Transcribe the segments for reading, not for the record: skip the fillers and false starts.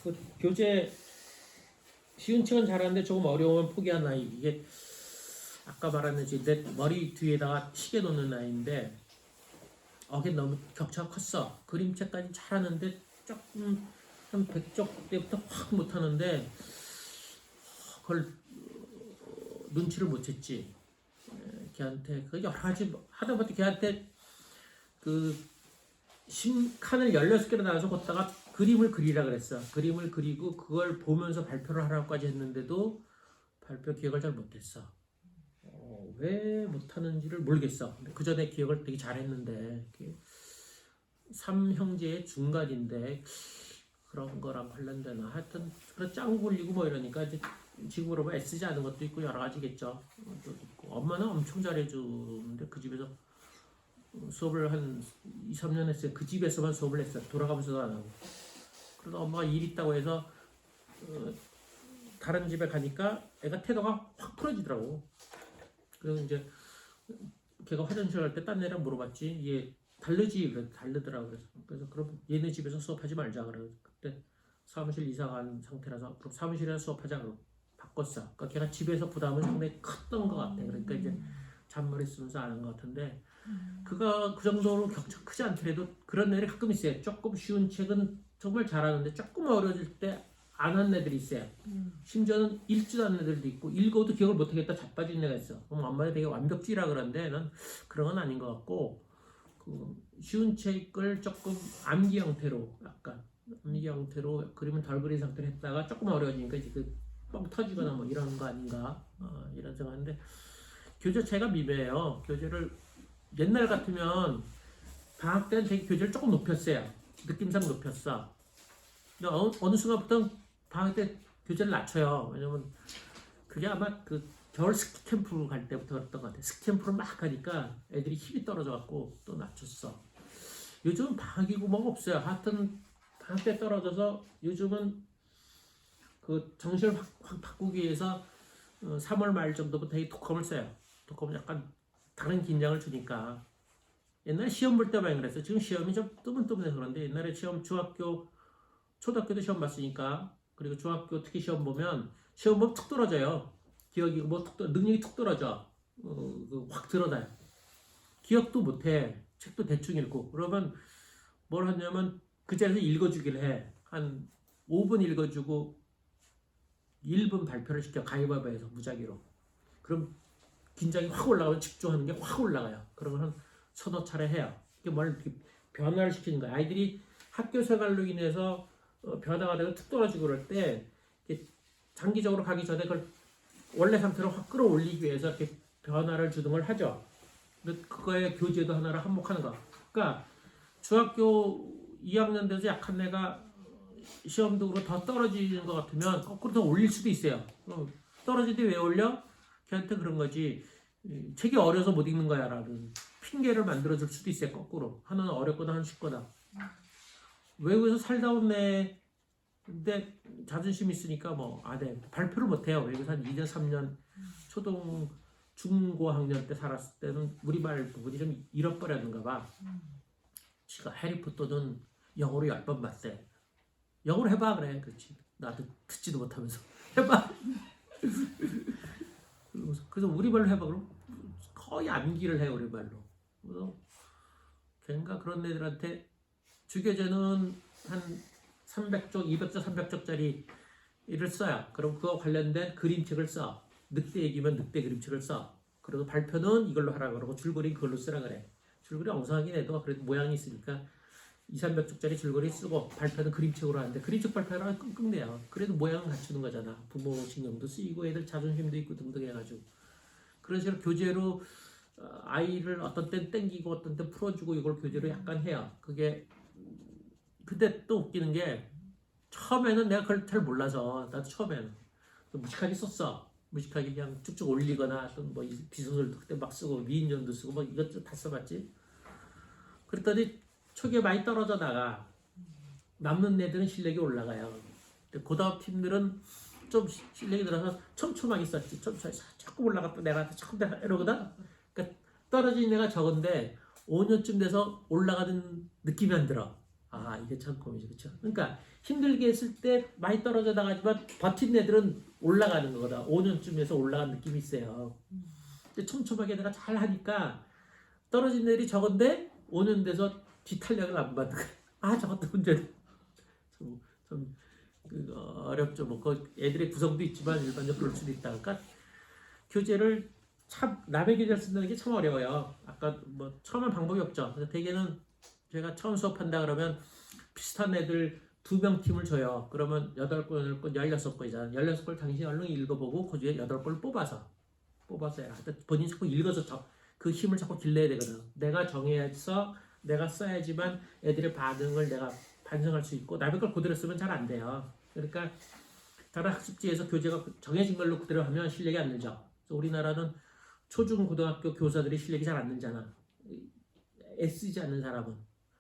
그 교재 쉬운 책은 잘하는데 조금 어려우면 포기한 아이. 이게 아까 말했듯이 내 머리 뒤에다가 시계 놓는 아이인데 이게 너무 격차가 컸어. 그림책까지 잘하는데 조금 한 100쪽 때부터 확 못하는데 그걸 눈치를 못 챘지. 걔한테 그 여러 가지 하다못해 걔한테 그 칸을 16개로 나눠서 걷다가 그림을 그리라 그랬어. 그림을 그리고 그걸 보면서 발표를 하라고까지 했는데도 발표 기억을 잘 못했어. 왜 못하는지를 모르겠어. 그 전에 기억을 되게 잘했는데 3형제의 중간인데 그런 거랑 관련되나 하여튼 그런 짱 굴리고 뭐 이러니까 이제 지금으로 뭐 애쓰지 않은 것도 있고 여러 가지겠죠. 또 있고. 엄마는 엄청 잘해주는데 그 집에서 수업을 한 2, 3년 했어요. 그 집에서만 수업을 했어요. 돌아가면서도 안 하고. 그러다 엄마가 일 있다고 해서 다른 집에 가니까 애가 태도가 확 풀어지더라고. 그래서 이제 걔가 화장실 갈 때 딴 애랑 물어봤지. 얘 다르지? 그래 다르더라고. 그래서 그럼 얘네 집에서 수업하지 말자. 그래 그때 사무실 이사 간 상태라서 그럼 사무실에서 수업하자. 그러고 바꿨어. 그러니까 걔가 집에서 부담은 상당히 컸던 것 같아. 그러니까 이제 잔머리 쓰면서 아는 것 같은데 그가 그 정도로 격차 크지 않더라도 그런 애들이 가끔 있어요. 조금 쉬운 책은 정말 잘하는데 조금 어려질 때 안 하는 애들이 있어요. 심지어는 읽지도 않는 애들도 있고 읽어도 기억을 못하겠다 자빠진 애가 있어. 그럼 엄마가 되게 완벽주의라 그러는데 난 그런 건 아닌 것 같고 그 쉬운 책을 조금 암기 형태로 약간 암기 형태로 그림을 덜 그린 상태로 했다가 조금 어려워지니까 이제 그 뻥 터지거나 뭐 이런 거 아닌가 이런 생각하는데 교재차이가 미묘해요. 교재를 옛날 같으면 방학 때는 되게 교재를 조금 높였어요. 느낌상 높였어. 근데 어느 순간부터 방학 때 교재를 낮춰요. 왜냐면 그게 아마 그 겨울 스키 캠프 갈 때부터 그랬던 것 같아. 스키 캠프를 막 가니까 애들이 힘이 떨어져갖고 또 낮췄어. 요즘 방학이고 뭐가 없어요. 하여튼 방학 때 떨어져서 요즘은 그 정신을 확 바꾸기 위해서 3월 말 정도부터 이 독학을 써요. 독학은 약간 다른 긴장을 주니까. 옛날에 시험 볼 때만 그랬어. 지금 시험이 좀 뜨문뜨문해서 그런데 옛날에 시험 중학교, 초등학교도 시험 봤으니까 그리고 중학교 특히 시험 보면 툭 떨어져요. 기억이 능력이 툭 떨어져. 확 드러나요. 기억도 못해. 책도 대충 읽고. 그러면 뭘 하냐면 그 자리에서 읽어주기를 해. 한 5분 읽어주고 1분 발표를 시켜. 가위바위보해서 무작위로. 그럼 긴장이 확 올라가면 집중하는 게 확 올라가요. 그러면 한 서너 차례 해요. 이게 뭘 변화를 시키는 거야. 아이들이 학교 생활로 인해서 변화가 되고 툭 떨어지고 그럴 때 장기적으로 가기 전에 그걸 원래 상태로 확 끌어올리기 위해서 이렇게 변화를 주는 걸 하죠. 근데 그거에 교재도 하나를 한몫하는 거. 그러니까 중학교 2학년 돼서 약한 애가 시험등으로 더 떨어지는 것 같으면 거꾸로 더 올릴 수도 있어요. 떨어지는데 왜 올려? 걔한테 그런 거지. 책이 어려서 못 읽는 거야 라는 핑계를 만들어줄 수도 있어요. 거꾸로. 하나는 어렵거나 하나는 쉽거나. 외국에서 살다 온 애 근데 자존심 있으니까 네. 발표를 못해요. 외국에서 한 2년 3년 초등 중고학년 때 살았을 때는 우리말 부분이 좀 잃어버렸는가 봐. 지가 해리포터는 영어로 10번 봤대. 영어로 해봐 그래. 그렇지. 나도 듣지도 못하면서 해봐. 그래서 우리말로 해봐. 그럼 거의 암기를 해 우리말로. 그래서 걔가 그런 애들한테 주교재는 한 300쪽, 200쪽, 300쪽짜리 를 써요. 그럼 그거 관련된 그림책을 써. 늑대 얘기면 늑대 그림책을 써. 그리고 발표는 이걸로 하라 그러고 줄거리 그걸로 쓰라 그래. 줄거리 엉성하긴 해도 그래도 모양이 있으니까 2, 300쪽짜리 줄거리 쓰고 발표는 그림책으로 하는데 그림책 발표하면 끙끙대요. 그래도 모양은 갖추는 거잖아. 부모 신경도 쓰이고 애들 자존심도 있고 등등 해가지고 그런 식으로 교재로 아이를 어떤 땐 땡기고 어떤 땐 풀어주고 이걸 교재로 약간 해요. 그게 근데 또 웃기는 게 처음에는 내가 그걸 잘 몰라서 나도 처음에는 무식하게 썼어. 무식하게 그냥 쭉쭉 올리거나 또 뭐 비소설도 그때 막 쓰고 위인전도 쓰고 뭐 이것저것 다 써봤지. 그랬더니 초기에 많이 떨어져 나가. 남는 애들은 실력이 올라가요. 고등학 팀들은 좀 실력이 들어서 촘촘하게 썼지. 촘촘하게 자꾸 올라갔다 내가 자꾸 이러거든. 그러니까 떨어진 애가 적은데 5년쯤 돼서 올라가는 느낌이 안 들어. 아, 이게 참 고민이죠. 그렇죠? 그러니까 힘들게 했을 때 많이 떨어져 나가지만 버틴 애들은 올라가는 거다. 5년쯤에서 올라간 느낌이 있어요. 근데 촘촘하게 내가 잘 하니까 떨어진 애들이 적은데 5년 돼서 뒤탄력을 안 받는 거야. 아, 저것도 문제. 좀 어렵죠. 뭐 그 애들의 구성도 있지만 일반적으로 그럴 수도 있다. 그러니까 교재를 참 남의 교재를 쓴다는 게 참 어려워요. 아까 뭐 처음엔 방법이 없죠. 그래서 대개는 제가 처음 수업한다 그러면 비슷한 애들 2명 팀을 줘요. 그러면 8권, 8권, 16권이잖아. 16권 당신이 얼른 읽어보고 그 중에 8권을 뽑아서 해라. 본인이 자꾸 읽어서 그 힘을 자꾸 길러야 되거든. 내가 정해서 내가 써야지만 애들의 반응을 내가 반성할 수 있고 남의 걸 그대로 쓰면 잘 안 돼요. 그러니까 다른 학습지에서 교재가 정해진 걸로 그대로 하면 실력이 안 늘죠. 그래서 우리나라는 초중 고등학교 교사들이 실력이 잘 안 늘잖아. 애쓰지 않는 사람은.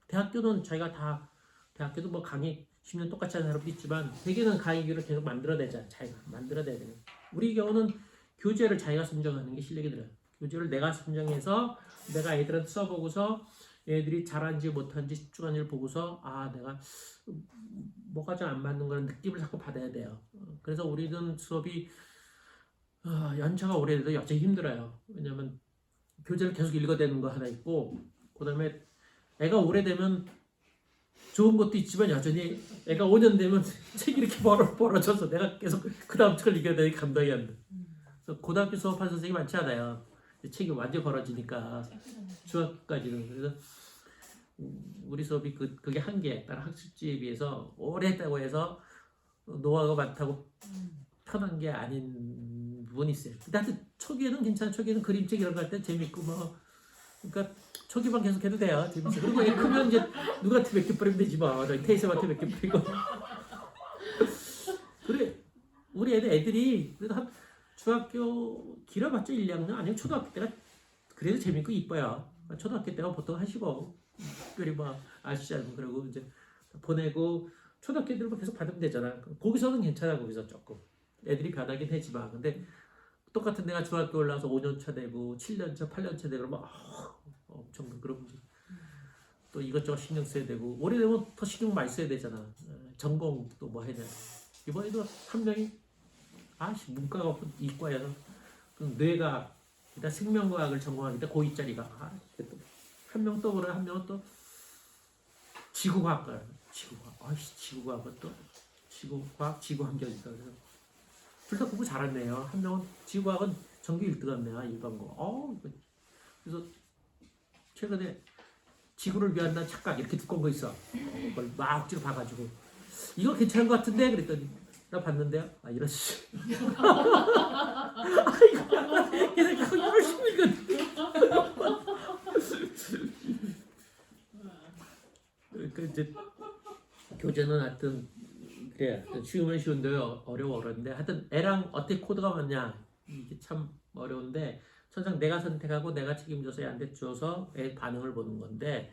대학교는 자기가 다 대학교도 뭐 강의 10년 똑같이 하는 사람도 있지만 대개는 강의교를 계속 만들어내자. 자기가 만들어내야 돼요. 우리 경우는 교재를 자기가 선정하는 게 실력이 들어요. 교재를 내가 선정해서 내가 애들한테 써보고서 애들이 잘하는지 못하는지 집중하는지를 보고서 아 내가 뭐가 좀 안 맞는 거는 느낌을 자꾸 받아야 돼요. 그래서 우리는 수업이 연차가 오래돼도 여전히 힘들어요. 왜냐면 교재를 계속 읽어대는 거 하나 있고 그 다음에 애가 오래되면 좋은 것도 있지만 여전히 애가 5년 되면 책이 이렇게 벌어져서 내가 계속 그 다음 책을 읽어야 되니 감당이 안 돼. 그래서 고등학교 수업하는 선생님이 많지 않아요. 책이 완전히 벌어지니까 중학교까지는. 그래서 우리 수업이 그게 한계. 다른 학습지에 비해서 오래 했다고 해서 노하우가 많다고 편한 게 아닌 부분이 있어요. 근데 하여튼 초기에는 괜찮아. 초기에는 그림책 이런 거 할 때 재밌고 뭐 그러니까 초기만 계속 해도 돼요. 재밌어. 그리고 애 크면 이제 누구한테 몇 개 뿌리면 되지 뭐. 테이스한테 몇 개 뿌리고. 그래 우리 애들이 그래도 한 중학교 길어봤자 1, 2학년 아니면 초등학교 때가 그래도 재밌고 이뻐요. 초등학교 때가 보통 하시고 특별히 뭐 아시지 않고 그러고 이제 보내고 초등학교 애들만 계속 받으면 되잖아. 거기서는 괜찮아. 거기서 조금 애들이 변하긴 하지만 근데 똑같은 내가 중학교 올라와서 5년차 되고 7년차 8년차 되고 그러면 엄청 그러면 또 이것저것 신경 써야 되고 오래되면 더 신경 많이 써야 되잖아. 전공도 뭐 해야 돼. 이번에도 한 명이 문과가 없고 이과여서 뇌가 일단 생명과학을 전공하기 때문에 고2짜리가 한 명 또 그래 한 명은 또 지구과학과 지구과학은 또 지구과학 지구환경이니까 그래서 둘 다 공부 잘했네요. 한 명은 지구과학은 전교 1등 했네요. 일반고. 그래서 최근에 지구를 위한 난 착각 이렇게 두꺼운 거 있어. 그걸 막 억지로 봐가지고 이거 괜찮은 것 같은데 그랬더니 나 봤는데요. 이러시. 이거 열심히 읽었는데. 그러니까 이제 교재는 하여튼 그래 쉬우면 쉬운데 어려운데 하여튼 애랑 어떻게 코드가 맞냐 이게 참 어려운데 천상 내가 선택하고 내가 책임져서 애한테 주어서 애 반응을 보는 건데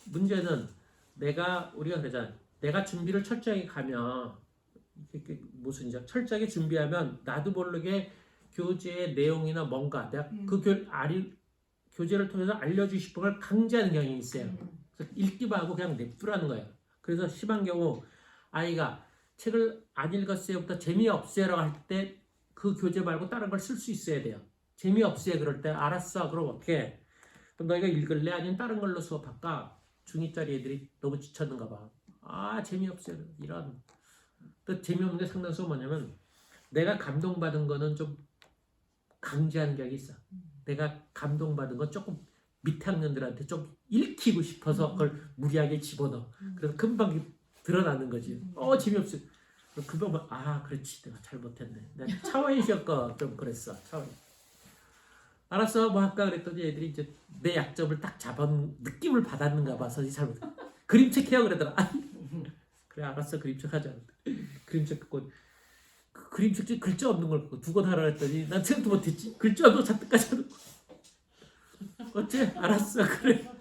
문제는 우리가 그러잖아. 내가 준비를 철저하게 가면 무슨 이제 철저하게 준비하면 나도 모르게 교재의 내용이나 뭔가 내가 교재를 통해서 알려주고 싶은 걸 강제하는 경향이 있어요. 그래서 읽기만 하고 그냥 냅두라는 거예요. 그래서 심한 경우 아이가 책을 안 읽었어요부터 재미없어요라고 할 때 그 교재 말고 다른 걸 쓸 수 있어야 돼요. 재미없어요 그럴 때 알았어 그럼 어떻게 그럼 너희가 읽을래? 아니면 다른 걸로 수업할까? 중2짜리 애들이 너무 지쳤는가 봐. 재미없어요 이런 또 재미없는 게 상당수 뭐냐면 내가 감동받은 거는 좀 강제하는 격이 있어. 내가 감동받은 건 조금 밑에 학년들한테 좀 읽히고 싶어서 그걸 무리하게 집어넣어. 그래서 금방 드러나는 거지. 재미없어. 금방 그렇지 내가 잘못했네. 내가 차원이셨거 좀 그랬어. 차원. 알았어 뭐 할까 그랬더니 애들이 이제 내 약점을 딱 잡은 느낌을 받았는가 봐서 잘못. 그림책 해요 그러더라. 그래 알았어 그림책 하자. 그림책 갖고 그림책 중에 글자 없는 걸 갖고 2권 하라 했더니 난 생각도 못했지. 글자 없는 거 잔뜩까지 하는 거. 어째? 알았어 그래.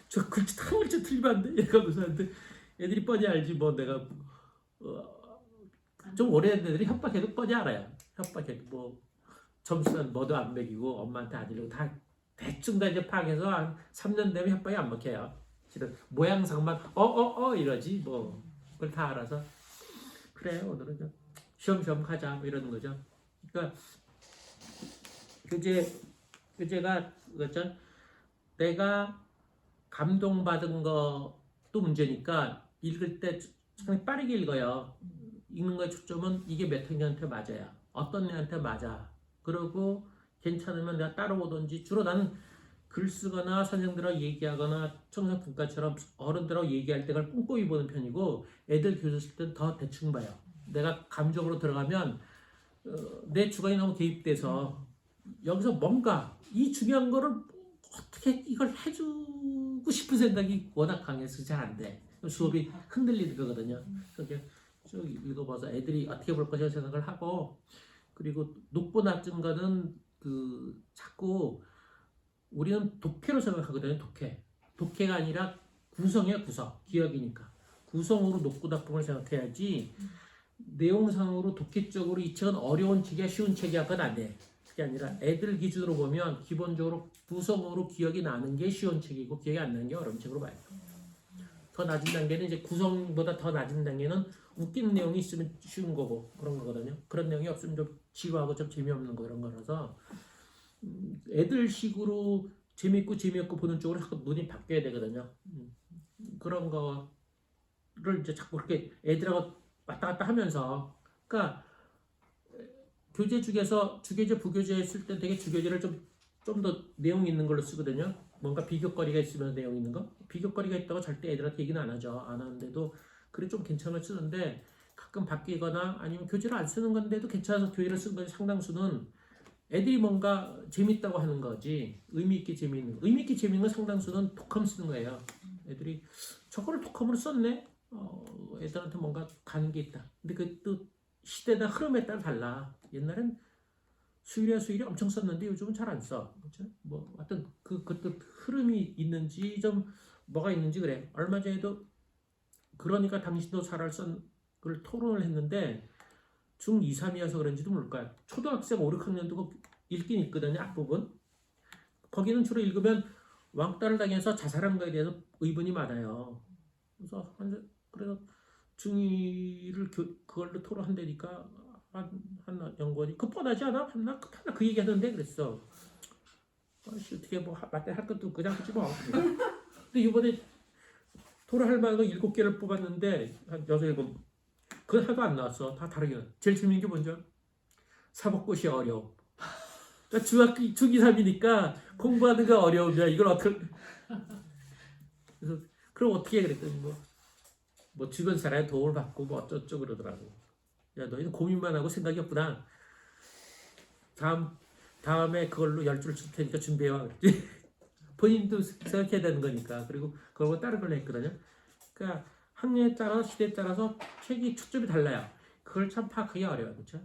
저 글자 한 글자 틀리면 안 돼. 이러면서 하는데 애들이 뻔히 알지 뭐 내가 좀 오래된 애들이 협박해도 뻔히 알아요. 협박해도 뭐 점수는 뭐도 안 매기고 엄마한테 안 이러고 다 대충 다 이제 파악해서 한 3년 되면 협박이 안 먹혀요. 실은 모양상만 이러지 뭐 그걸 다 알아서 그래 오늘은 좀 쉬엄쉬엄 가자 뭐 이러는 거죠. 그러니까 교재가 그죠? 내가 감동받은 것도 문제니까 읽을 때 상당히 빠르게 읽어요. 읽는 거의 초점은 이게 몇 학년한테 맞아야 어떤 애한테 맞아. 그러고 괜찮으면 내가 따라오든지 주로 나는 글 쓰거나 선생들하고 얘기하거나 청소년분과처럼 어른들하고 얘기할 때 그걸 꼼꼼히 보는 편이고 애들 교재 쓸 때는 더 대충 봐요. 내가 감정으로 들어가면 내 주관이 너무 개입돼서 여기서 뭔가 이 중요한 거를 어떻게 이걸 해주고 싶은 생각이 워낙 강해서 잘 안 돼. 수업이 흔들리는 거거든요. 그래서 쭉 읽어봐서 애들이 어떻게 볼 것이라고 생각을 하고 그리고 높고 낮은 거는 자꾸 우리는 독해로 생각하거든요. 독해가 아니라 구성이야 구성. 기억이니까 구성으로 높고 낮은 걸 생각해야지 내용상으로 독해적으로 이 책은 어려운 책이야 쉬운 책이야 그건 안 돼. 그게 아니라 애들 기준으로 보면 기본적으로 구성으로 기억이 나는 게 쉬운 책이고 기억이 안 나는 게 어려운 책으로 봐요. 더 낮은 단계는 이제 구성보다 더 낮은 단계는 웃기는 내용이 있으면 쉬운 거고 그런 거거든요. 그런 내용이 없으면 좀 지루하고 좀 재미없는 거 이런 거라서 애들식으로 재미있고 보는 쪽으로 자꾸 눈이 바뀌어야 되거든요. 그런 거를 이제 자꾸 그렇게 애들하고 왔다 갔다 하면서 그러니까 교재 중에서 주교재 부교재 했을 때 되게 주교재를 좀 더 내용 있는 걸로 쓰거든요. 뭔가 비교거리가 있으면 내용 있는 거. 비교거리가 있다고 절대 애들한테 얘기는 안 하죠. 안 하는데도 그래 좀 괜찮아 쓰는데 가끔 바뀌거나 아니면 교재를 안 쓰는 건데도 괜찮아서 교재를 쓰는 건데 상당수는 애들이 뭔가 재밌다고 하는 거지 의미 있게 재미있는 건 상당수는 독함 쓰는 거예요. 애들이 저거를 독함으로 썼네. 애들한테 뭔가 가는 게 있다. 근데 그 또 시대나 흐름에 따라 달라. 옛날엔 수일이 엄청 썼는데 요즘은 잘 안 써. 그렇죠? 뭐 어떤 그것도 흐름이 있는지 좀 뭐가 있는지 그래. 얼마 전에도 그러니까 당신도 잘할 걸 토론을 했는데 중2, 3이어서 그런지도 모를까요. 초등학생 5, 6학년도 읽긴 읽거든요. 앞부분. 거기는 주로 읽으면 왕따를 당해서 자살한 거에 대해서 의문이 많아요. 그래서 중2를 그걸로 토론한다니까 한 연구원이 그 뻔하지 않아? 하나 그 얘기 하던데 그랬어. 어떻게 뭐 맞대 할 것도 그냥 하지 뭐. 근데 이번에 토론할 만한 거 7개를 뽑았는데 한 6, 7 그건 하나도 안 나왔어. 다 다르게. 제일 재밌는 게 뭔지 알아? 사법고시 어려워. 그러니까 중학교 중2, 3이니까 공부하는 거 어려우냐 이걸 어떻게 그래서 그럼 어떻게 해 그랬더니 뭐 주변 사람의 도움을 받고 뭐 어쩌고 그러더라고. 야 너희는 고민만 하고 생각이 없구나. 다음에 그걸로 10줄 줄 테니까 준비해와. 본인도 생각해야 되는 거니까. 그리고 그거고 다른 걸 했거든요. 그러니까 학년에 따라 시대에 따라서 책이 초점이 달라요. 그걸 참 파악하기 어려워요. 그렇죠?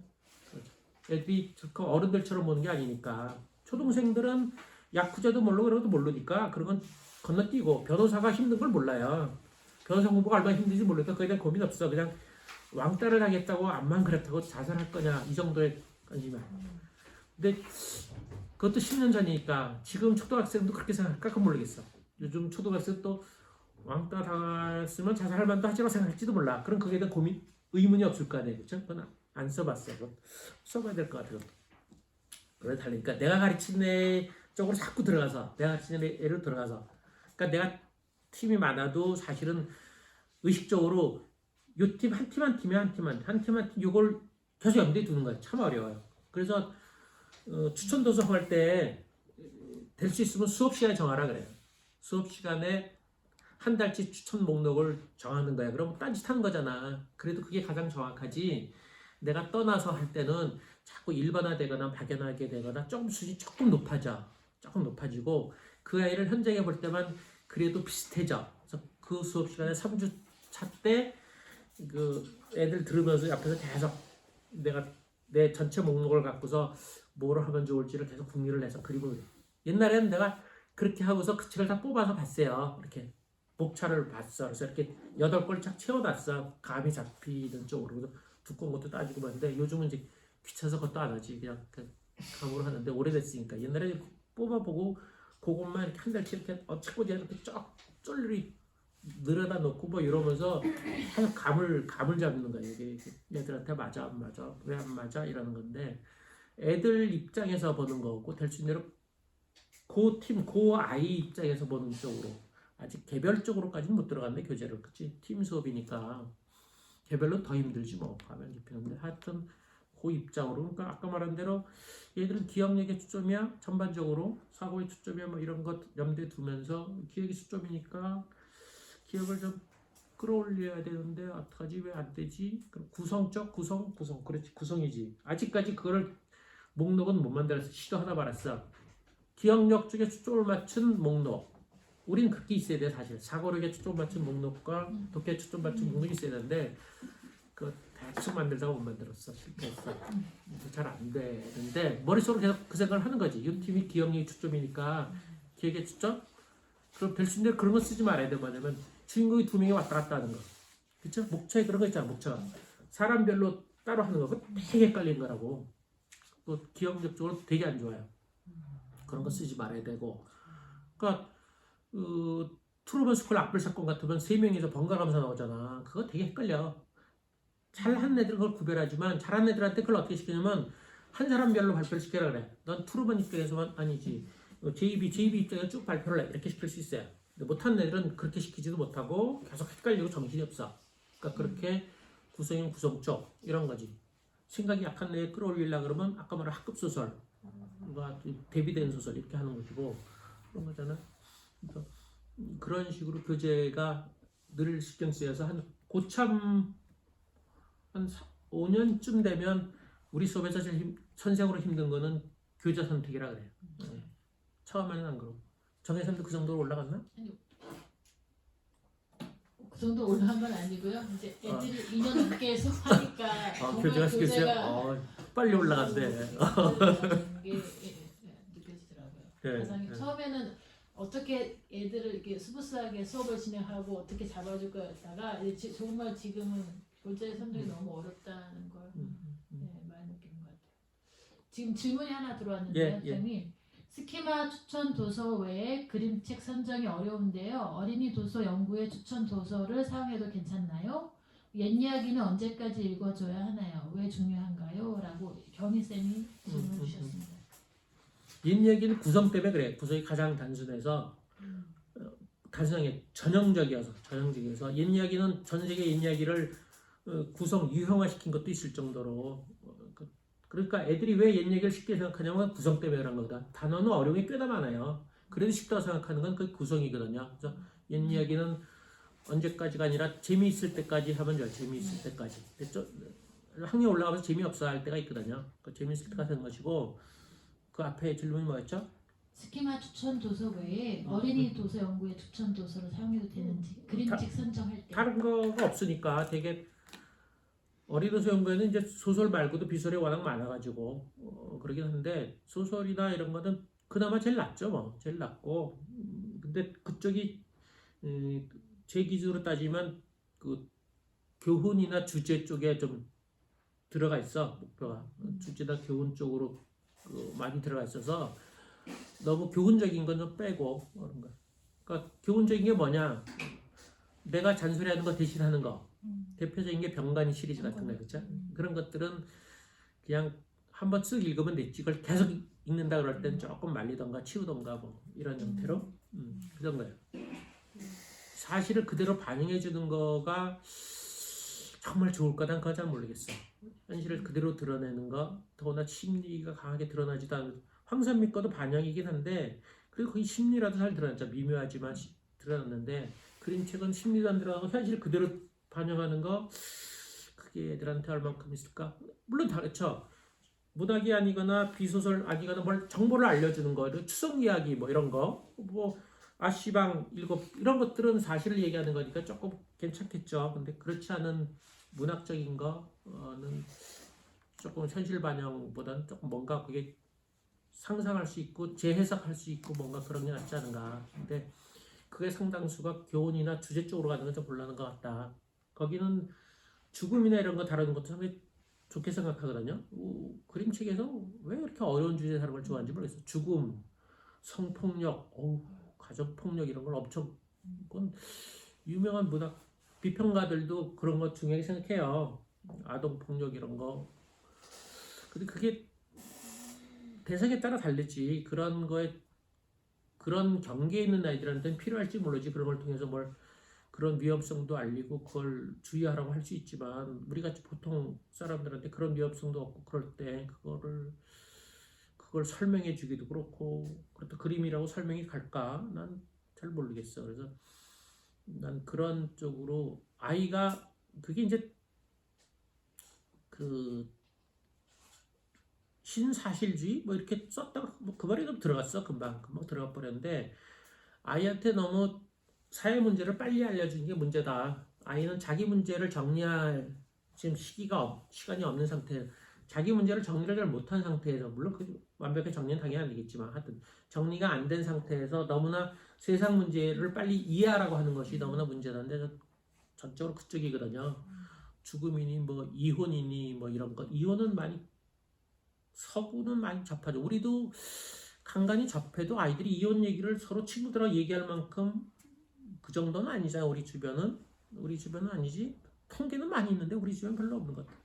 애들이 어른들처럼 보는 게 아니니까. 초등생들은 야쿠자도 모르고 그런 것도 모르니까 그런 건 건너뛰고 변호사가 힘든 걸 몰라요. 변호사 공부가 얼마나 힘든지 모르니까 그에 대한 고민 없어. 그냥 왕따를 하겠다고 암만 그렇다고 자살할 거냐 이 정도의 관심이야. 근데 그것도 10년 전이니까 지금 초등학생도 그렇게 생각할까 그건 모르겠어. 요즘 초등학생 또 왕따 당했으면 자살할 만도 하지라고 생각할지도 몰라. 그럼 거기에 대한 의문이 없을 거 아니에요. 그렇죠? 그건 안 써봤어. 써봐야 될 것 같아요. 그래 달리니까 내가 가르치는 애 쪽으로 자꾸 들어가서 내가 가르치는 애로 들어가서 그러니까 내가 팀이 많아도 사실은 의식적으로 요 팀 한 팀 요걸 계속 염두에 두는 거예요. 참 어려워요. 그래서 추천 도서 할 때 될 수 있으면 수업 시간에 정하라 그래요. 수업 시간에 한 달치 추천 목록을 정하는 거야. 그럼 딴짓 하는 거잖아. 그래도 그게 가장 정확하지. 내가 떠나서 할 때는 자꾸 일반화되거나 박연하게 되거나 수준이 조금 높아지고 그 아이를 현장에 볼 때만 그래도 비슷해져. 그래서 그 수업 시간에 3주 차 때 그 애들 들으면서 옆에서 계속 내가 내 전체 목록을 갖고서 뭐를 하면 좋을지를 계속 궁리를 해서 그리고 옛날에는 내가 그렇게 하고서 그 책을 다 뽑아서 봤어요. 이렇게 목차를 봤어. 그래서 이렇게 8권 쫙 채워놨어. 감이 잡히는 쪽으로. 그래서 두꺼운 것도 따지고 봤는데 요즘은 이제 귀찮아서 그것도 안 하지. 그냥 감으로 하는데 오래됐으니까. 옛날에 뽑아보고 그것만 이렇게 한 달치 이렇게 책꽂이에 이렇게 쫙 쫄리 늘어다 놓고 뭐 이러면서 계속 감을 잡는 거예요. 이게 얘들한테 맞아 안 맞아 왜 안 맞아 이러는 건데 애들 입장에서 보는 거고 될 수 있는 대로 그 아이 입장에서 보는 쪽으로 아직 개별적으로까지는 못 들어갔네 교재를 그치 팀 수업이니까 개별로 더 힘들지 뭐 가면 깊이는데 하여튼 그 입장으로 그러니까 아까 말한 대로 얘들은 기억력의 초점이야 전반적으로 사고의 초점이야 뭐 이런 것 염두에 두면서 기억이 초점이니까 기억을 좀 끌어올려야 되는데 어떡하지 왜 안 되지 그럼 구성적 구성 그렇지 구성이지 아직까지 그걸 목록은 못 만들어서 시도하다 말았어 기억력 쪽에 초점을 맞춘 목록 우린 그렇게 있어야 돼 사실 사고력에 초점 맞춘 목록과 독해에 초점 맞춘 목록이 있어야 되는데 그 대충 만들다가 못 만들었어 실패했어 잘 안 되는데 머릿속으로 계속 그 생각을 하는 거지 이 팀이 기억력이 초점이니까 기억에 초점 그럼 될 수 있는데 그런 거 쓰지 말아야 돼 뭐냐면 주인공이 두 명이 왔다 갔다 하는 거 그쵸? 목차에 그런 거 있잖아 목차 사람별로 따로 하는 거 그거 되게 헷갈리는 거라고 또 기억력적으로 되게 안 좋아요 그런 거 쓰지 말아야 되고 그러니까 트루먼 스쿨 악플 사건 같으면 세 명이서 번갈아 가면서 나오잖아 그거 되게 헷갈려 잘하는 애들은 그걸 구별하지만 잘하는 애들한테 그걸 어떻게 시키냐면 한 사람별로 발표를 시키라 그래 넌 트루먼 입장에서만 아니지 JB 입장에서 쭉 발표를 해 이렇게 시킬 수 있어요 근데 못하는 애들은 그렇게 시키지도 못하고 계속 헷갈리고 정신이 없어 그러니까 그렇게 구성형 구성적 이런 거지 생각이 약한 애 끌어올리려고 그러면 아까 말한 학급 소설 대비된 소설 이렇게 하는 것이고 그런 거잖아 그러니까 그런 식으로 교재가 늘 신경 쓰여서 한 고참 한 5년쯤 되면 우리 수업에서 제일 선생으로 힘든 거는 교재 선택이라 그래요. 처음에는 안 그러고 정혜선도 그 정도로 올라갔나? 그 정도 올라간 건 아니고요. 이제 애들이 2년 넘게 수업하니까 교재가 시켰어요? 빨리 올라간대. 게 느껴지더라고요. 네, 그래서 네. 처음에는 어떻게 애들을 이렇게 스무스하게 수업을 진행하고 어떻게 잡아줄 거였다가 이제 정말 지금은 교재 선정이 너무 어렵다는 걸 많이 느끼는 것 같아요. 지금 질문이 하나 들어왔는데요, 선생님. 스키마 추천 도서 외에 그림책 선정이 어려운데요. 어린이 도서 연구에 추천 도서를 사용해도 괜찮나요? 옛 이야기는 언제까지 읽어줘야 하나요? 왜 중요한가요? 라고 경희쌤이 질문 주셨습니다. 옛 얘기는 구성 때문에 그래. 구성이 가장 단순해서 단순하게 전형적이어서 옛 이야기는 전 세계 옛 이야기를 구성 유형화시킨 것도 있을 정도로 그러니까 애들이 왜 옛 얘기를 쉽게 생각하냐면 구성 때문에 그런 거다. 단어는 어려운 게 꽤나 많아요. 그래도 쉽다고 생각하는 건 그 구성이거든요. 그래서 옛 이야기는 언제까지가 아니라 재미있을 때까지 하면 돼요. 재미있을 때까지. 학년 올라가면서 재미없어 할 때가 있거든요. 그 재미있을 때가 되는 것이고 그 앞에 질문이 뭐였죠? 스키마 추천 도서 외에 어린이 도서 연구에 추천 도서를 사용해도 되는지 그림책 선정할 때 다른 거가 없으니까 되게 어린이도서 연구에는 이제 소설 말고도 비설이 워낙 많아가지고 그러긴 한데 소설이나 이런 거는 그나마 제일 낫죠 뭐 제일 낫고 근데 그쪽이 제 기준으로 따지면 그 교훈이나 주제 쪽에 좀 들어가 있어 목표가 주제나 교훈 쪽으로 많이 들어가 있어서 너무 교훈적인 건 좀 빼고 그런 거. 그러니까 교훈적인 게 뭐냐? 내가 잔소리하는 거 대신하는 거. 대표적인 게 병간이 시리즈 같은 거 그렇죠? 그런 것들은 그냥 한번 쓱 읽으면 됐지. 그걸 계속 읽는다 그럴 땐 조금 말리던가 치우던가 뭐 이런 형태로 그런 거예요. 사실을 그대로 반영해 주는 거가 정말 좋을 거란 그건 잘 모르겠어. 현실을 그대로 드러내는 거, 더구나 심리가 강하게 드러나지도 않은 황선미 거도 반영이긴 한데 그래도 거의 심리라도 잘 드러났죠. 미묘하지만 드러났는데 그림책은 심리도 안 들어가고 현실 그대로 반영하는 거 그게 애들한테 얼만큼 있을까? 물론 다르죠. 문학이 아니거나 비소설 아니거나 뭘 정보를 알려주는 거, 추석 이야기 뭐 이런 거, 뭐 아시방 일곱 이런 것들은 사실을 얘기하는 거니까 조금 괜찮겠죠. 근데 그렇지 않은 문학적인 거는 조금 현실 반영보다는 조금 뭔가 그게 상상할 수 있고 재해석할 수 있고 뭔가 그런 게 낫지 않은가. 근데 그게 상당수가 교훈이나 주제 쪽으로 가는 건 좀 곤란한 것 같다. 거기는 죽음이나 이런 거 다루는 것도 상당히 좋게 생각하거든요. 그림책에서 왜 이렇게 어려운 주제 다루는 걸 좋아하는지 모르겠어요. 죽음, 성폭력, 가정폭력 이런 걸 엄청 그건 유명한 문학 비평가들도 그런 것 중요하게 생각해요. 아동 폭력 이런 거. 근데 그게 대상에 따라 다르지. 그런 거에 그런 경계에 있는 아이들한테는 필요할지 모르지. 그런 걸 통해서 뭘 그런 위험성도 알리고 그걸 주의하라고 할 수 있지만 우리 같이 보통 사람들한테 그런 위험성도 없고 그럴 때 그걸 설명해 주기도 그렇고 그렇다 그림이라고 설명이 갈까? 난 잘 모르겠어. 그래서 난 그런 쪽으로 아이가 그게 이제 그 신사실주의 뭐 이렇게 썼다가 뭐그 말이 좀 들어갔어. 금방 들어가 버렸는데 아이한테 너무 사회 문제를 빨리 알려주는 게 문제다. 아이는 자기 문제를 정리할 지금 시간이 없는 상태, 자기 문제를 정리를 잘 못한 상태에서 물론 그 완벽하게 정리는 당연히 안 되겠지만 하여튼 정리가 안 된 상태에서 너무나 세상 문제를 빨리 이해하라고 하는 것이 너무나 문제다는데 전적으로 그쪽이거든요. 죽음이니 뭐 이혼이니 뭐 이런 것 이혼은 많이 서구는 많이 접하죠. 우리도 간간히 접해도 아이들이 이혼 얘기를 서로 친구들하고 얘기할 만큼 그 정도는 아니잖아요. 우리 주변은 아니지. 통계는 많이 있는데 우리 주변 별로 없는 것 같아요.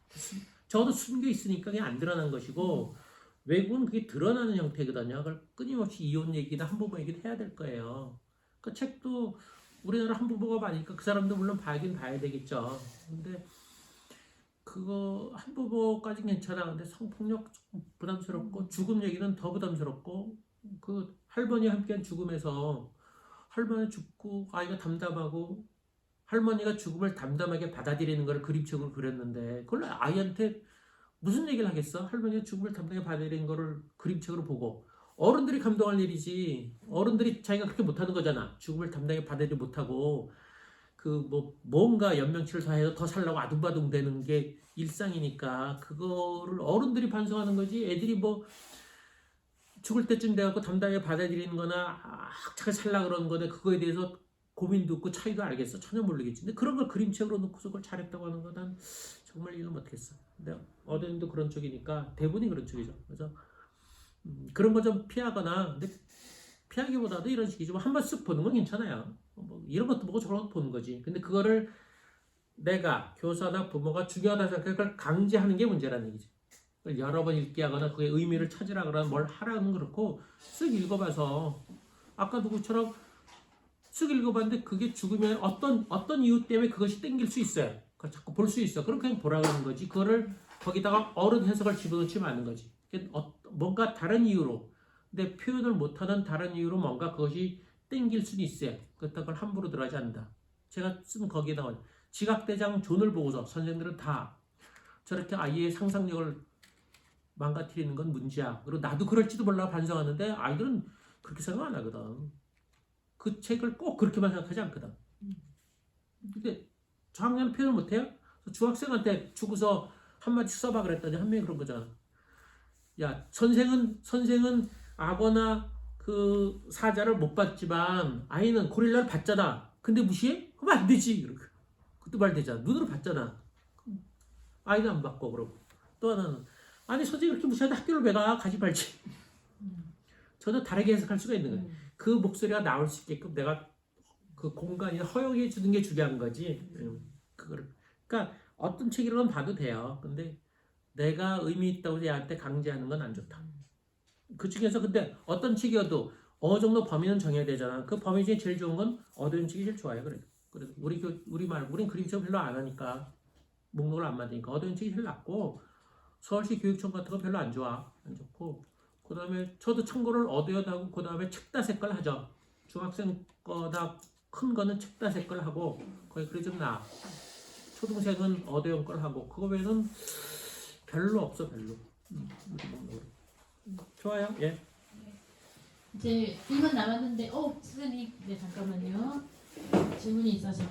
저도 숨겨 있으니까 그게 안 드러난 것이고 외국은 그게 드러나는 형태거든요. 그걸 끊임없이 이혼 얘기나 한부모 얘기를 해야 될 거예요. 그 책도 우리나라 한부모가 많으니까 그 사람도 물론 봐야긴 봐야 되겠죠. 근데 그거 한부모까지는 괜찮아. 근데 성폭력 조금 부담스럽고 죽음 얘기는 더 부담스럽고 그 할머니 함께한 죽음에서 할머니 죽고 아이가 담담하고 할머니가 죽음을 담담하게 받아들이는 걸 그림책으로 그렸는데 그걸 아이한테 무슨 얘기를 하겠어? 할머니가 죽음을 담담하게 받아들이는 거를 그림책으로 보고 어른들이 감동할 일이지 어른들이 자기가 그렇게 못하는 거잖아. 죽음을 담담하게 받아들이지 못하고 그 뭐 뭔가 연명치를 더해서 더 살라고 아둥바둥 되는 게 일상이니까 그거를 어른들이 반성하는 거지 애들이 뭐 죽을 때쯤 돼갖고 담담하게 받아들이는 거나 학착을 살라 그러는 거나 그거에 대해서 고민도 없고 차이도 알겠어? 전혀 모르겠지. 근데 그런 걸 그림책으로 놓고서 그걸 잘했다고 하는 거 난 정말 이해를 못하겠어. 근데 어른도 그런 쪽이니까 대부분이 그런 쪽이죠. 그래서 그런 거 좀 피하거나 근데 피하기보다도 이런 식이죠. 한번 쓱 보는 건 괜찮아요. 뭐 이런 것도 보고 저런 것도 보는 거지. 근데 그거를 내가 교사나 부모가 중요하다 생각해 그걸 강제하는 게 문제라는 얘기지. 그걸 여러 번 읽게 하거나 그게 의미를 찾으라 그러나 뭘 하라는 그렇고 쓱 읽어봐서 아까 누구처럼 쓱 읽어봤는데 그게 죽으면 어떤 이유 때문에 그것이 땡길 수 있어요. 그걸 자꾸 볼 수 있어. 그럼 그냥 보라고 하는 거지. 그거를 거기다가 어른 해석을 집어넣지 않는 거지. 뭔가 다른 이유로 근데 표현을 못하는 다른 이유로 뭔가 그것이 땡길 수도 있어요. 그렇다고 그걸 함부로 들어가지 않는다. 제가 쓴 거기에다가 지각대장 존을 보고서 선생님들은 다 저렇게 아이의 상상력을 망가뜨리는 건 문제야. 그리고 나도 그럴지도 몰라 반성하는데 아이들은 그렇게 생각 안 하거든. 그 책을 꼭 그렇게만 생각하지 않거든. 근데 저학년은 표현을 못해요? 중학생한테 주고서 한마디 써봐 그랬더니 한 명이 그런 거잖아. 야, 선생은 악어나 그 사자를 못 봤지만 아이는 고릴라를 봤잖아. 근데 무시해? 그럼 안 되지. 그것도 말 되잖아. 눈으로 봤잖아. 아이는 안 봤고 그러고. 또 하나는 아니 선생님 그렇게 무시하는데 학교를 왜 가? 가지 말지. 저는 다르게 해석할 수가 있는 거예요. 그 목소리가 나올 수 있게끔 내가 그 공간이 허용해 주는 게 중요한 거지. 그러니까 어떤 책이라도 봐도 돼요. 근데 내가 의미 있다고 얘한테 강제하는 건 안 좋다. 그 중에서 근데 어떤 책이어도 어느 정도 범위는 정해야 되잖아. 그 범위 중에 제일 좋은 건 어두운 책이 제일 좋아요. 그래도 우린 그림책 별로 안 하니까 목록을 안 만드니까 어두운 책이 제일 낫고 서울시 교육청 같은 거 별로 안 좋아. 안 좋고 그 다음에 저도 참고를 어두워도 하고 그 다음에 책다색 걸 하죠. 중학생 거다 큰 거는 책다색 걸 하고 거의 그래 좀 나아. 초등생은 어두운 걸 하고 그거 외에는 별로 없어 별로. 좋아요. 예. 이제 1분 남았는데 선생님 네 잠깐만요. 질문이 있어서.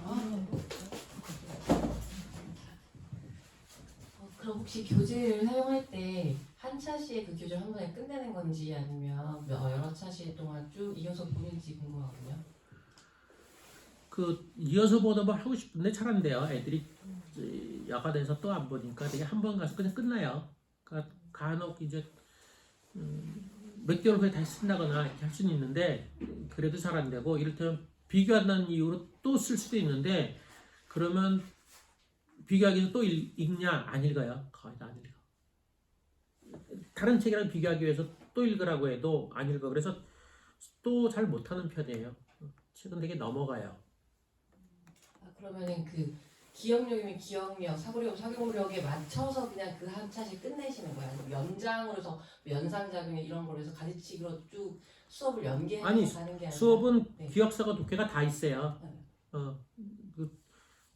그럼 혹시 교재를 사용할 때 한 차시에 그 교재를 한 번에 끝내는 건지 아니면 여러 차시 동안 쭉 이어서 보는지 궁금하거든요. 그 이어서 보다 뭐 하고 싶은데 잘 안 돼요. 애들이 야간에서 또 안 보니까 되게 한 번 가서 그냥 끝나요. 그러니까 간혹 이제 몇 개월 후에 다시 쓴다거나 이렇게 할 수는 있는데 그래도 잘 안 되고 이를테면 비교한다는 이유로 또 쓸 수도 있는데 그러면 비교하기 위해서 또 읽냐? 안 읽어요. 거의 다 안 읽어. 다른 책이랑 비교하기 위해서 또 읽으라고 해도 안 읽어. 그래서 또 잘 못하는 편이에요. 책은 되게 넘어가요. 그러면은 그 기억력이면 기억력, 사고력, 사고력에 맞춰서 그냥 그 한 차씩 끝내시는 거예요? 아니면 연장으로 해서 연상작용 이런 걸로 해서 가지치기로 쭉 수업을 연계해서 아니, 가는 게 아니라 수업은 네. 기억사고 독해가 다 있어요. 네. 그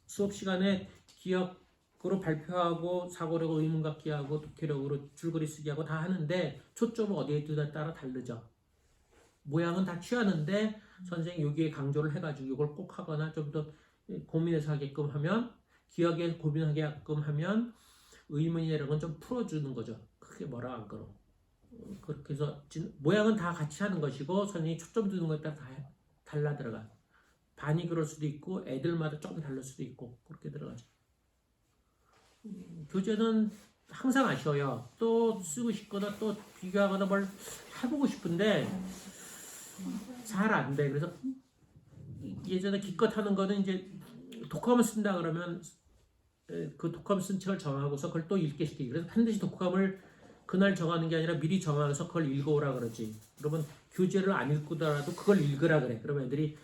수업 시간에 기억으로 발표하고 사고력을 의문각기하고 독해력으로 줄거리 쓰기하고 다 하는데 초점은 어디에 두냐에 따라 다르죠. 모양은 다 취하는데 선생님이 여기에 강조를 해가지고 이걸 꼭 하거나 좀 더 고민해서 하게끔 하면 기억에 고민하게끔 하면 의문이라는 건 좀 풀어주는 거죠. 크게 뭐라 안 걸어. 그렇게 해서 모양은 다 같이 하는 것이고 선생님이 초점 두는 것에 따라 다 달라 들어가. 반이 그럴 수도 있고 애들마다 조금 다를 수도 있고 그렇게 들어가죠. 교재는 항상 아쉬워요. 또 쓰고 싶거나 또 비교하거나 뭘 해보고 싶은데 잘 안 돼. 그래서 예전에 기껏 하는 거는 이제 독감을 쓴다 그러면 그 독감 쓴 책을 정하고서 그걸 또 읽게 시키기. 그래서 반드시 독감을 그날 정하는 게 아니라 미리 정하면서 그걸 읽어오라 그러지. 그러면 교재를 안 읽고더라도 그걸 읽으라 그래. 그러면 애들이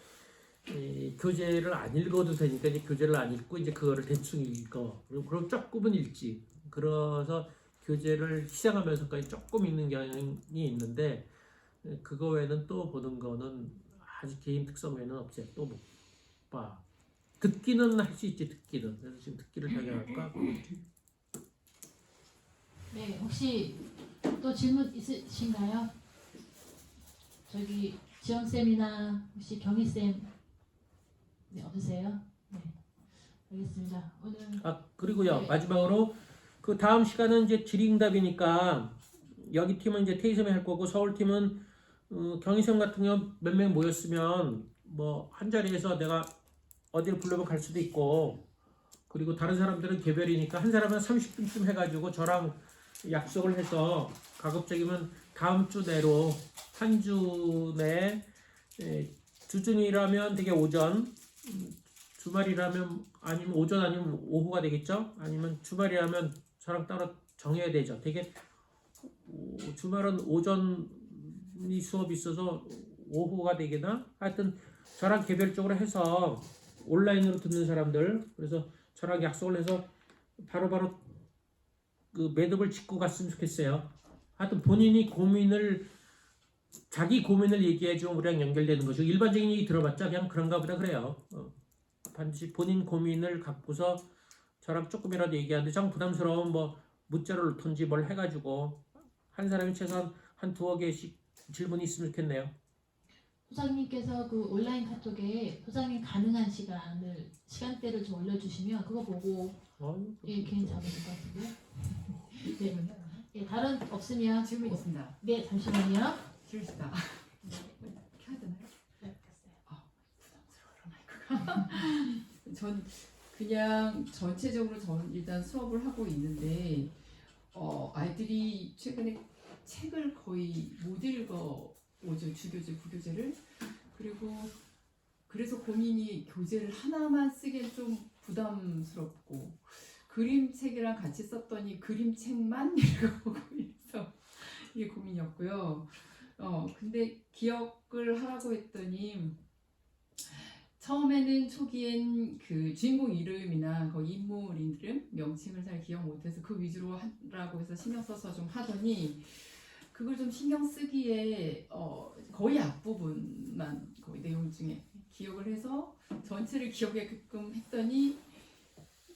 교재를 안 읽어도 되니까 이제 교재를 안 읽고 이제 그거를 대충 읽어. 그럼 조금은 읽지. 그래서 교재를 시작하면서까지 조금 읽는 경향이 있는데 그거 외에는 또 보는 거는 아주 개인 특성 외에는 없어요. 또 못 봐. 듣기는 할 수 있지. 듣기는. 그래서 지금 듣기를 병행할까? 네, 혹시 또 질문 있으신가요? 저기 지영쌤이나 혹시 경희쌤 네, 없으세요? 네, 알겠습니다. 오늘 그리고요. 네. 마지막으로 그 다음 시간은 이제 질의응답이니까 여기 팀은 이제 테이섬이 할 거고 서울 팀은 경희쌤 같은 경우 몇 명 모였으면 뭐 한 자리에서 내가 어디를 불러면 갈 수도 있고 그리고 다른 사람들은 개별이니까 한 사람은 30분쯤 해가지고 저랑 약속을 해서 가급적이면 다음 주 내로 한 주 내에 주중이라면 되게 오전 주말이라면 아니면 오전 아니면 오후가 되겠죠? 아니면 주말이라면 저랑 따로 정해야 되죠. 되게 주말은 오전이 수업이 있어서 오후가 되겠나? 하여튼 저랑 개별적으로 해서 온라인으로 듣는 사람들 그래서 저랑 약속을 해서 바로바로 그 매듭을 짓고 갔으면 좋겠어요. 하여튼 본인이 자기 고민을 얘기해주면 우리랑 연결되는 거죠. 일반적인 얘기 들어봤자 그냥 그런가 보다 그래요. 반드시 본인 고민을 갖고서 저랑 조금이라도 얘기하는데 좀 부담스러운 뭐 문자를 넣던지 뭘 해가지고 한 사람이 최소한 한 두어 개씩 질문이 있으면 좋겠네요. 소장님께서 그 온라인 카톡에 소장님 가능한 시간대를 좀 올려주시면 그거 보고 개인 잡으실 것 같은데요. 네. 네, 다른 없으면 질문 있습니다. 네, 잠시만요. 실시다. 켜야 되나요? 네, 됐어요. 부담스러워요 마이크가. 전 그냥 전체적으로 전 일단 수업을 하고 있는데 아이들이 최근에 책을 거의 못 읽어 오죠. 주교재, 부교재를. 그리고 그래서 고민이 교재를 하나만 쓰기엔 좀 부담스럽고 그림책이랑 같이 썼더니 그림책만 읽어보고 있어. 이게 고민이었고요. 근데 기억을 하라고 했더니 처음에는 초기엔 그 주인공 이름이나 그 인물 이름, 명칭을 잘 기억 못해서 그 위주로 하라고 해서 신경 써서 좀 하더니 그걸 좀 신경 쓰기에 거의 앞부분만 거의 내용 중에 기억을 해서 전체를 기억하게끔 했더니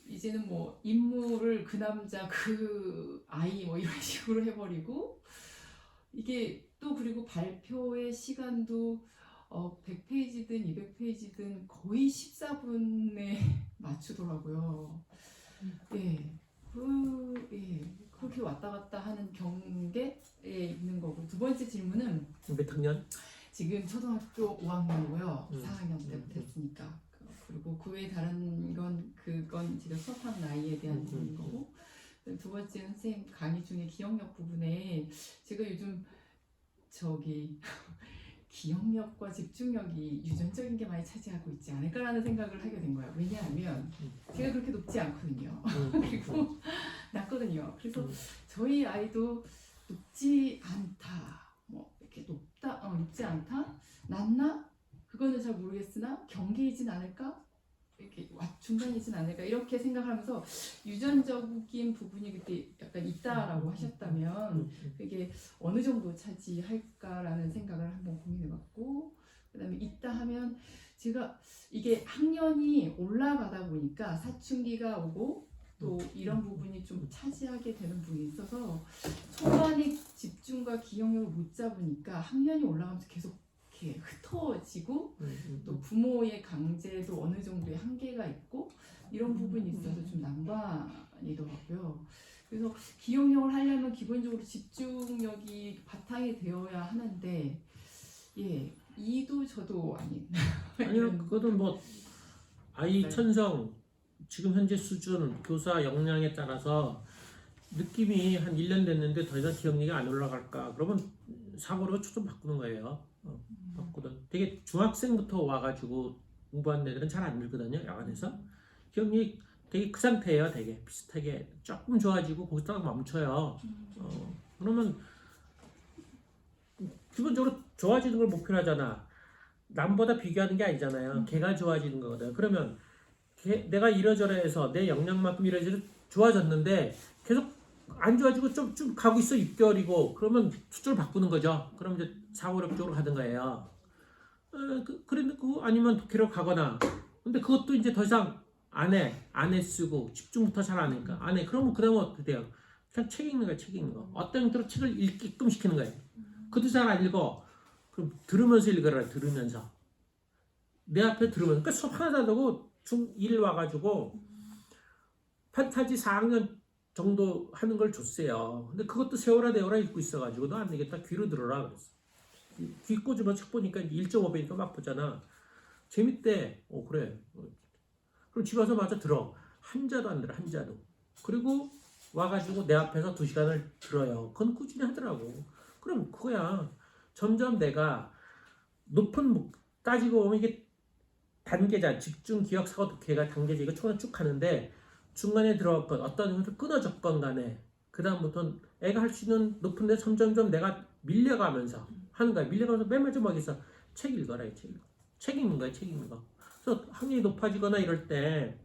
이제는 뭐 인물을 그 남자 그 아이 뭐 이런 식으로 해버리고 이게 또 그리고 발표의 시간도 100페이지든 200페이지든 거의 14분에 맞추더라고요. 그렇게 왔다 갔다 하는 경계에 있는 거고 두 번째 질문은 몇 학년? 지금 초등학교 5학년이고요. 4학년 때부터 음. 했으니까 그리고 그 외에 다른 그건 지금 수업하는 나이에 대한 거고 두 번째는 선생님 강의 중에 기억력 부분에 제가 요즘 기억력과 집중력이 유전적인 게 많이 차지하고 있지 않을까라는 생각을 하게 된 거예요. 왜냐하면 제가 그렇게 높지 않거든요. 그리고 낮거든요. 그래서 저희 아이도 높지 않다, 뭐 이렇게 높지 않다, 낮나? 그거는 잘 모르겠으나 경계이진 않을까? 이렇게 중간이진 않을까? 이렇게 생각하면서 유전적인 부분이 그때 약간 있다라고 하셨다면 그게 어느 정도 차지할까라는 생각을 한번 고민해봤고, 그다음에 있다 하면 제가 이게 학년이 올라가다 보니까 사춘기가 오고 또 이런 부분이 좀 차지하게 되는 부분이 있어서 초반에 집중과 기억력을 못 잡으니까 학년이 올라가면서 계속 이렇게 흩어지고 또 부모의 강제도 어느 정도의 한계가 있고 이런 부분이 있어서 좀 난관이더라고요. 그래서 기억력을 하려면 기본적으로 집중력이 바탕이 되어야 하는데 예, 이도 저도 아닌 아니요, 그거는 뭐 아이 네. 천성 지금 현재 수준 교사 역량에 따라서 느낌이 한 1년 됐는데 더 이상 기억력이 안 올라갈까 그러면 사고로 초점 바꾸는 거예요. 바꾸든 되게 중학생부터 와가지고 공부하는 애들은 잘 안 늘거든요. 야간에서 기억력이 되게 그 상태예요. 되게 비슷하게 조금 좋아지고 거기서 딱 멈춰요. 그러면 기본적으로 좋아지는 걸 목표로 하잖아. 남보다 비교하는 게 아니잖아요. 걔가 좋아지는 거거든. 그러면 내가 이러저러해서 내 역량만큼 이러저러 좋아졌는데 계속 안 좋아지고 좀 가고 있어 6개월이고 그러면 수준을 바꾸는 거죠. 그럼 이제 사고력 쪽으로 가는 거예요. 그런데 그거 아니면 독해로 가거나 근데 그것도 이제 더 이상 안 해 쓰고 집중부터 잘 안 하니까 안 해. 그러면 그다음에 어떻게 돼요? 그냥 책 읽는 거야. 책 읽는 거. 어떤 형태로 책을 읽게끔 시키는 거예요. 그것도 잘 안 읽어. 그럼 들으면서 읽어라. 들으면서 내 앞에 들으면서 그러니까 수업 하나도 안 하고 중1 와가지고 판타지 4학년 정도 하는 걸 줬어요. 근데 그것도 세워라 읽고 있어가지고 너 안 되겠다 귀로 들어라 그랬어. 귀 꽂으면 책 보니까 1.5배니까 막 보잖아. 재밌대. 그래. 그럼 집에 와서 마저 들어. 한자도 안 들어. 한자도. 그리고 와가지고 내 앞에서 2시간을 들어요. 그건 꾸준히 하더라고. 그럼 그거야. 점점 내가 높은 따지고 보면 이게 단계자 집중 기억 사고 독해가 단계자 이거 총을 쭉 가는데 중간에 들어갔건 어떤 형태로 끊어졌건 간에 그 다음부터는 애가 할 수 있는 높은 데 점점점 내가 밀려가면서 하는 거야. 밀려가면서 맨 마지막에 있어. 책 읽어라. 책 읽는 거야. 책 읽는 거. 그래서 학년이 높아지거나 이럴 때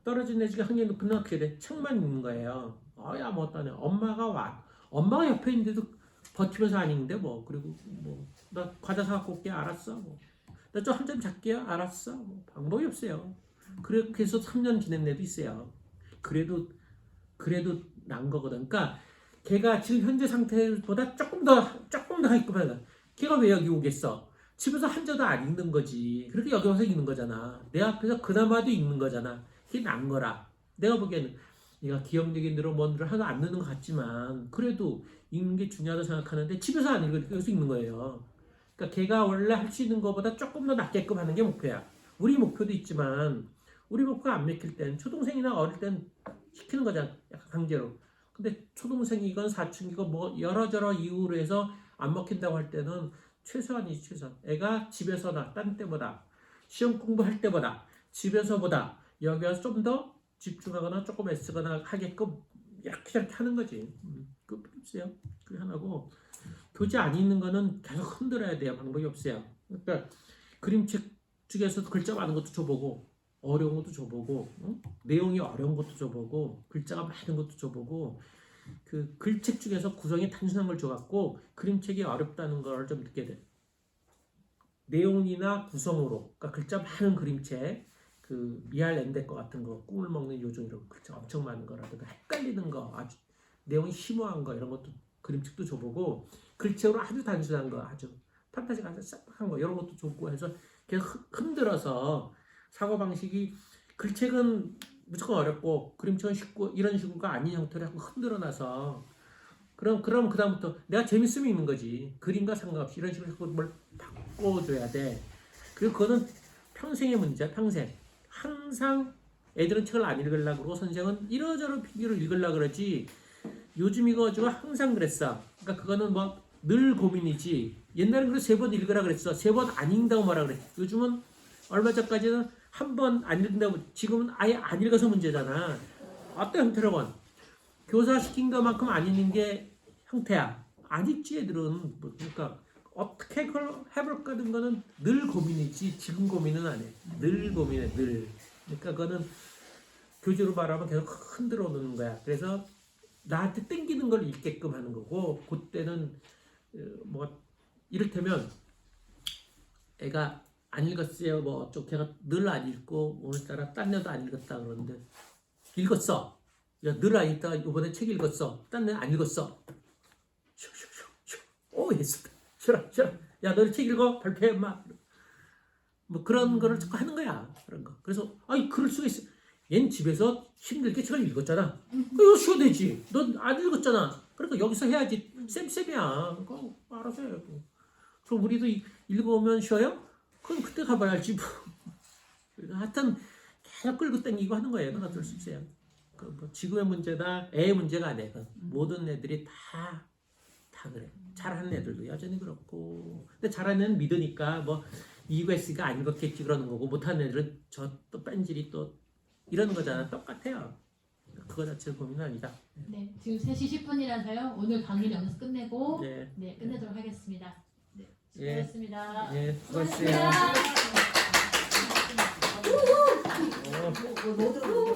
떨어진 애가 학년이 높으면 어떻게 돼? 책만 읽는 거예요. 야 뭐 어떠냐. 엄마가 옆에 있는데도 버티면서 안 읽는데 뭐. 그리고 뭐 나 과자 사갖고 올게. 알았어. 뭐. 나 좀 한 점 잡게요. 알았어. 뭐 방법이 없어요. 그렇게 해서 3년 지낸 애도 있어요. 그래도 난 거거든. 그러니까 걔가 지금 현재 상태보다 조금 더 하게끔 하는 거야. 걔가 왜 여기 오겠어? 집에서 한자도 안 읽는 거지. 그렇게 여기 와서 읽는 거잖아. 내 앞에서 그나마도 읽는 거잖아. 그게 난 거라. 내가 보기에는 얘가 기억력이 늘어 뭔 하나 안 느는 것 같지만 그래도 읽는 게 중요하다고 생각하는데 집에서 안 읽으니까 여기서 읽는 거예요. 그러니까 걔가 원래 할 수 있는 것보다 조금 더 낫게끔 하는 게 목표야. 우리 목표도 있지만 우리 목표가 안 맥힐 땐 초등생이나 어릴 땐 시키는 거잖아. 약간 강제로. 근데 초등생이건 사춘기건 뭐 여러저러 이유로 해서 안 먹힌다고 할 때는 최소한이지 최소한. 애가 집에서나 딴 때보다 시험 공부할 때보다 집에서보다 여기 와서 좀 더 집중하거나 조금 애쓰거나 하게끔 이렇게 하는 거지. 그 필요 없어요. 그게 하나고 교재 안 읽는 거는 계속 흔들어야 돼요. 방법이 없어요. 그러니까 그림책 중에서도 글자 많은 것도 줘보고 어려운 것도 줘보고 내용이 어려운 것도 줘보고 글자가 많은 것도 줘보고 그 글책 중에서 구성이 단순한 걸 줘갖고 그림책이 어렵다는 걸 좀 느끼게 돼. 내용이나 구성으로 그러니까 글자 많은 그림책 그 미알 엔데커 같은 거 꿈을 먹는 요정 이런 글자 엄청 많은 거라든가 헷갈리는 거 아주 내용이 심오한 거 이런 것도 그림책도 줘보고 글책으로 아주 단순한 거 아주 판타지가 아주 싹한 거 이런 것도 줬고 해서 계속 흔들어서 사고방식이 글책은 무조건 어렵고 그림책은 쉽고 이런 식으로가 아닌 형태로 자꾸 흔들어놔서 그럼 그 다음부터 내가 재밌으면 읽는 거지. 그림과 상관없이 이런 식으로 자꾸 뭘 바꿔줘야 돼. 그리고 그거는 평생의 문제야. 평생. 항상 애들은 책을 안 읽으려고 그러고 선생은 이러저러 비교로 읽으려고 그러지 요즘 이거 가지고 항상 그랬어. 그러니까 그거는 뭐 늘 고민이지 옛날엔 그래 3번 읽으라 그랬어. 3번 안 읽는다고 말하라 그랬어. 요즘은 얼마 전까지는 한 번 안 읽는다고, 지금은 아예 안 읽어서 문제잖아. 어떤 형태로건 교사 시킨 것만큼 안 읽는 게 형태야. 안 읽지 애들은. 뭐 그러니까 어떻게 그걸 해볼까 하는 거는 늘 고민이지 지금 고민은 안 해. 늘 고민해 늘. 그러니까 그거는 교재로 말하면 계속 흔들어 놓는 거야. 그래서 나한테 땡기는 걸 읽게끔 하는 거고, 그때는 뭐 이를테면 애가 안 읽었어요. 뭐 어쩌고 걔가 늘 안 읽고 오늘따라 딴 애도 안 읽었다 그러는데 읽었어. 야, 늘 안 읽다가 이번에 책 읽었어. 딴 애 안 읽었어. 오 했어. 싫어. 야 너희 책 읽어 발표해 막. 뭐 그런 거를 자꾸 하는 거야. 그런 거. 그래서 아이 그럴 수가 있어. 얜 집에서 힘들게 책을 읽었잖아. 이거 쉬어도 되지. 넌 안 읽었잖아. 그러니까 여기서 해야지. 쌤이야. 그거 알아서 해. 그럼 우리도 읽어보면 쉬어요? 그럼 그때 가봐야지. 뭐. 하여튼 계속 끌고 당기고 하는 거예요. 그건 어쩔 수 없어요. 뭐 지구의 문제다, 애의 문제가 아니에요. 모든 애들이 다 그래. 잘하는 애들도 여전히 그렇고. 근데 잘하는 애는 믿으니까 뭐 이유가 있으니까 안 읽었겠지 그러는 거고, 못하는 애들은 저 또 뺀질이 또 이러는 거잖아. 똑같아요. 그거 자체는 고민은 아니다. 네, 지금 3시 10분이라서요. 오늘 강의는 여기서 끝내고 네. 끝내도록 하겠습니다. 네, 예. 수고하셨습니다. 예, 수고하셨어요. 수고하셨습니다. 뭐 들어